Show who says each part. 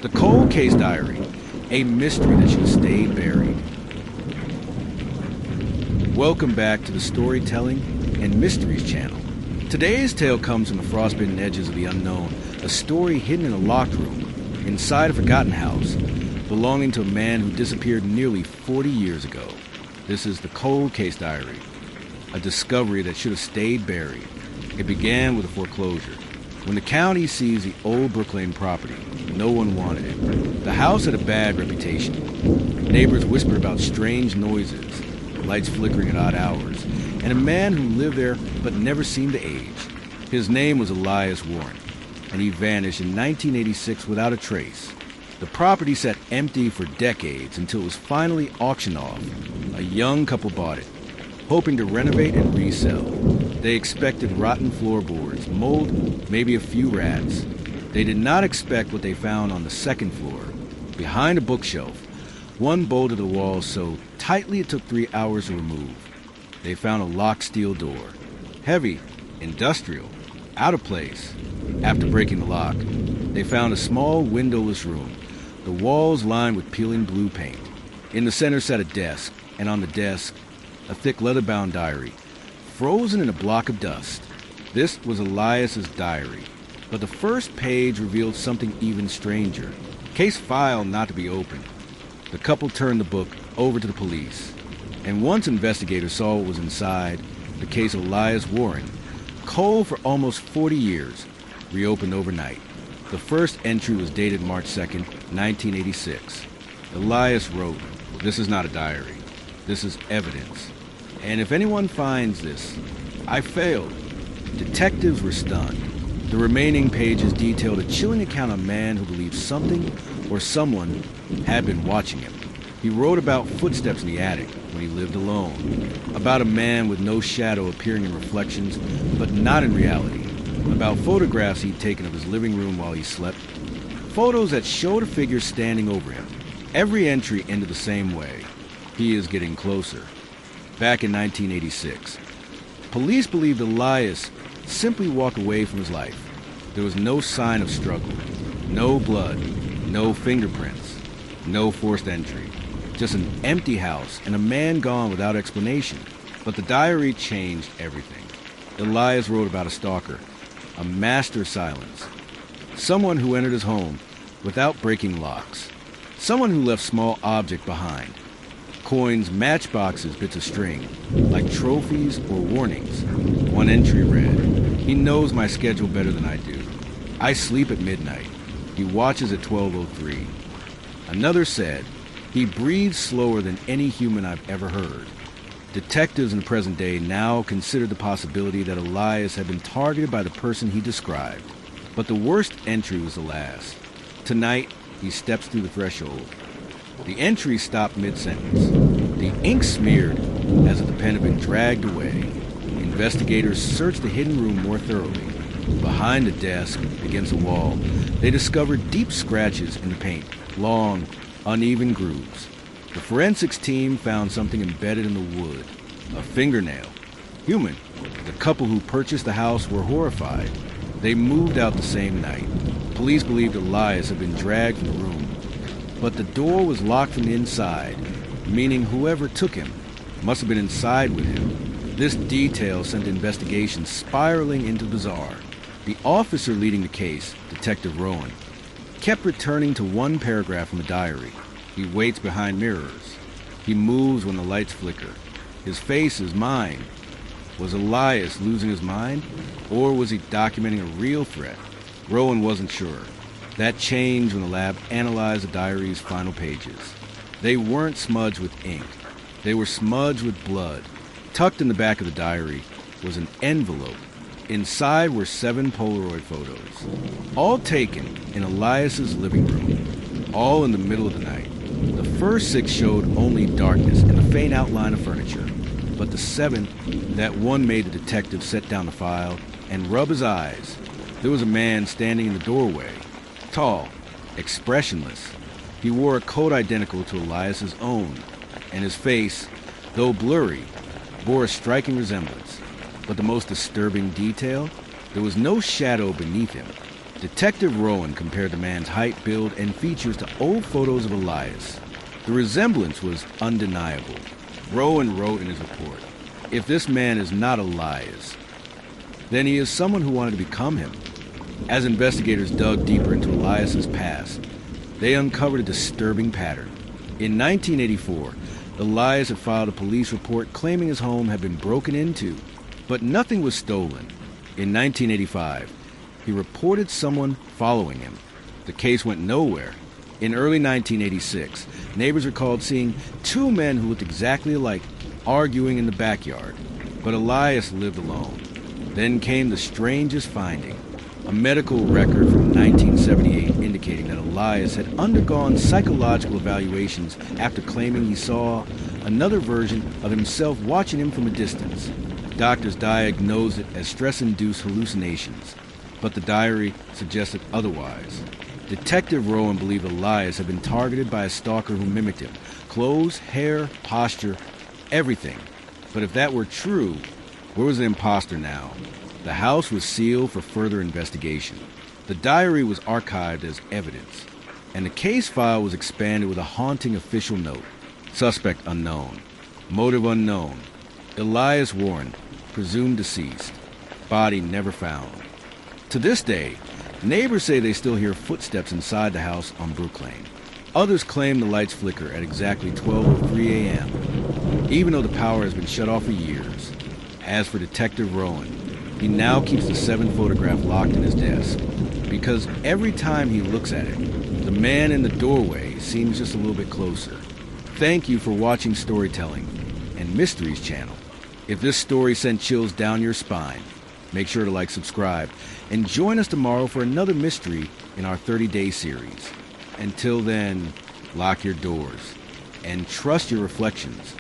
Speaker 1: The Cold Case Diary, a mystery that should stay buried. Welcome back to the Storytelling and Mysteries channel. Today's tale comes from the frostbitten edges of the unknown, a story hidden in a locked room, inside a forgotten house, belonging to a man who disappeared nearly 40 years ago. This is the Cold Case Diary, a discovery that should have stayed buried. It began with a foreclosure. When the county seized the old Brooklyn property, no one wanted it. The house had a bad reputation. Neighbors whispered about strange noises, lights flickering at odd hours, and a man who lived there but never seemed to age. His name was Elias Warren, and he vanished in 1986 without a trace. The property sat empty for decades until it was finally auctioned off. A young couple bought it, hoping to renovate and resell. They expected rotten floorboards, mold, maybe a few rats. They did not expect what they found on the second floor. Behind a bookshelf, one bolted the wall so tightly it took 3 hours to remove. They found a locked steel door. Heavy, industrial, out of place. After breaking the lock, they found a small windowless room, the walls lined with peeling blue paint. In the center sat a desk, and on the desk, a thick leather-bound diary, frozen in a block of dust. This was Elias's diary, but the first page revealed something even stranger. Case file not to be opened. The couple turned the book over to the police, and once investigators saw what was inside, the case of Elias Warren, cold for almost 40 years, reopened overnight. The first entry was dated March 2nd, 1986. Elias wrote, "This is not a diary. This is evidence. And if anyone finds this, I failed." Detectives were stunned. The remaining pages detailed a chilling account of a man who believed something or someone had been watching him. He wrote about footsteps in the attic when he lived alone, about a man with no shadow appearing in reflections, but not in reality, about photographs he'd taken of his living room while he slept, photos that showed a figure standing over him. Every entry ended the same way. He is getting closer. Back in 1986, police believed Elias simply walked away from his life. There was no sign of struggle, no blood, no fingerprints, no forced entry. Just an empty house and a man gone without explanation. But the diary changed everything. Elias wrote about a stalker, a master of silence, someone who entered his home without breaking locks, someone who left small object behind. Coins, matchboxes, bits of string, like trophies or warnings. One entry read, "He knows my schedule better than I do. I sleep at midnight. He watches at 12:03. Another said, "He breathes slower than any human I've ever heard." Detectives in the present day now consider the possibility that Elias had been targeted by the person he described. But the worst entry was the last. "Tonight, he steps through the threshold." The entry stopped mid-sentence. The ink smeared as if the pen had been dragged away. Investigators searched the hidden room more thoroughly. Behind the desk, against the wall, they discovered deep scratches in the paint, long, uneven grooves. The forensics team found something embedded in the wood, a fingernail. Human. The couple who purchased the house were horrified. They moved out the same night. Police believed Elias had been dragged from the room, but the door was locked from the inside, meaning whoever took him must have been inside with him. This detail sent the investigation spiraling into bizarre. The officer leading the case, Detective Rowan, kept returning to one paragraph from the diary. He waits behind mirrors. He moves when the lights flicker. His face is mine. Was Elias losing his mind, or was he documenting a real threat? Rowan wasn't sure. That changed when the lab analyzed the diary's final pages. They weren't smudged with ink. They were smudged with blood. Tucked in the back of the diary was an envelope. Inside were 7 Polaroid photos, all taken in Elias's living room, all in the middle of the night. The first 6 showed only darkness and a faint outline of furniture, but the 7th, that one made the detective set down the file and rub his eyes. There was a man standing in the doorway, tall, expressionless. He wore a coat identical to Elias's own, and his face, though blurry, bore a striking resemblance. But the most disturbing detail, there was no shadow beneath him. Detective Rowan compared the man's height, build, and features to old photos of Elias. The resemblance was undeniable. Rowan wrote in his report, "If this man is not Elias, then he is someone who wanted to become him." As investigators dug deeper into Elias's past, they uncovered a disturbing pattern. In 1984, Elias had filed a police report claiming his home had been broken into, but nothing was stolen. In 1985, he reported someone following him. The case went nowhere. In early 1986, neighbors recalled seeing two men who looked exactly alike arguing in the backyard, but Elias lived alone. Then came the strangest finding, a medical record from 1978 indicating that Elias had undergone psychological evaluations after claiming he saw another version of himself watching him from a distance. Doctors diagnosed it as stress-induced hallucinations, but the diary suggested otherwise. Detective Rowan believed Elias had been targeted by a stalker who mimicked him. Clothes, hair, posture, everything. But if that were true, where was the imposter now? The house was sealed for further investigation. The diary was archived as evidence, and the case file was expanded with a haunting official note. Suspect unknown. Motive unknown. Elias Warren, presumed deceased. Body never found. To this day, neighbors say they still hear footsteps inside the house on Brook Lane. Others claim the lights flicker at exactly 12:03 a.m., even though the power has been shut off for years. As for Detective Rowan, he now keeps the 7 photograph locked in his desk, because every time he looks at it, the man in the doorway seems just a little bit closer. Thank you for watching Storytelling and Mysteries channel. If this story sent chills down your spine, make sure to like, subscribe, and join us tomorrow for another mystery in our 30-day series. Until then, lock your doors and trust your reflections.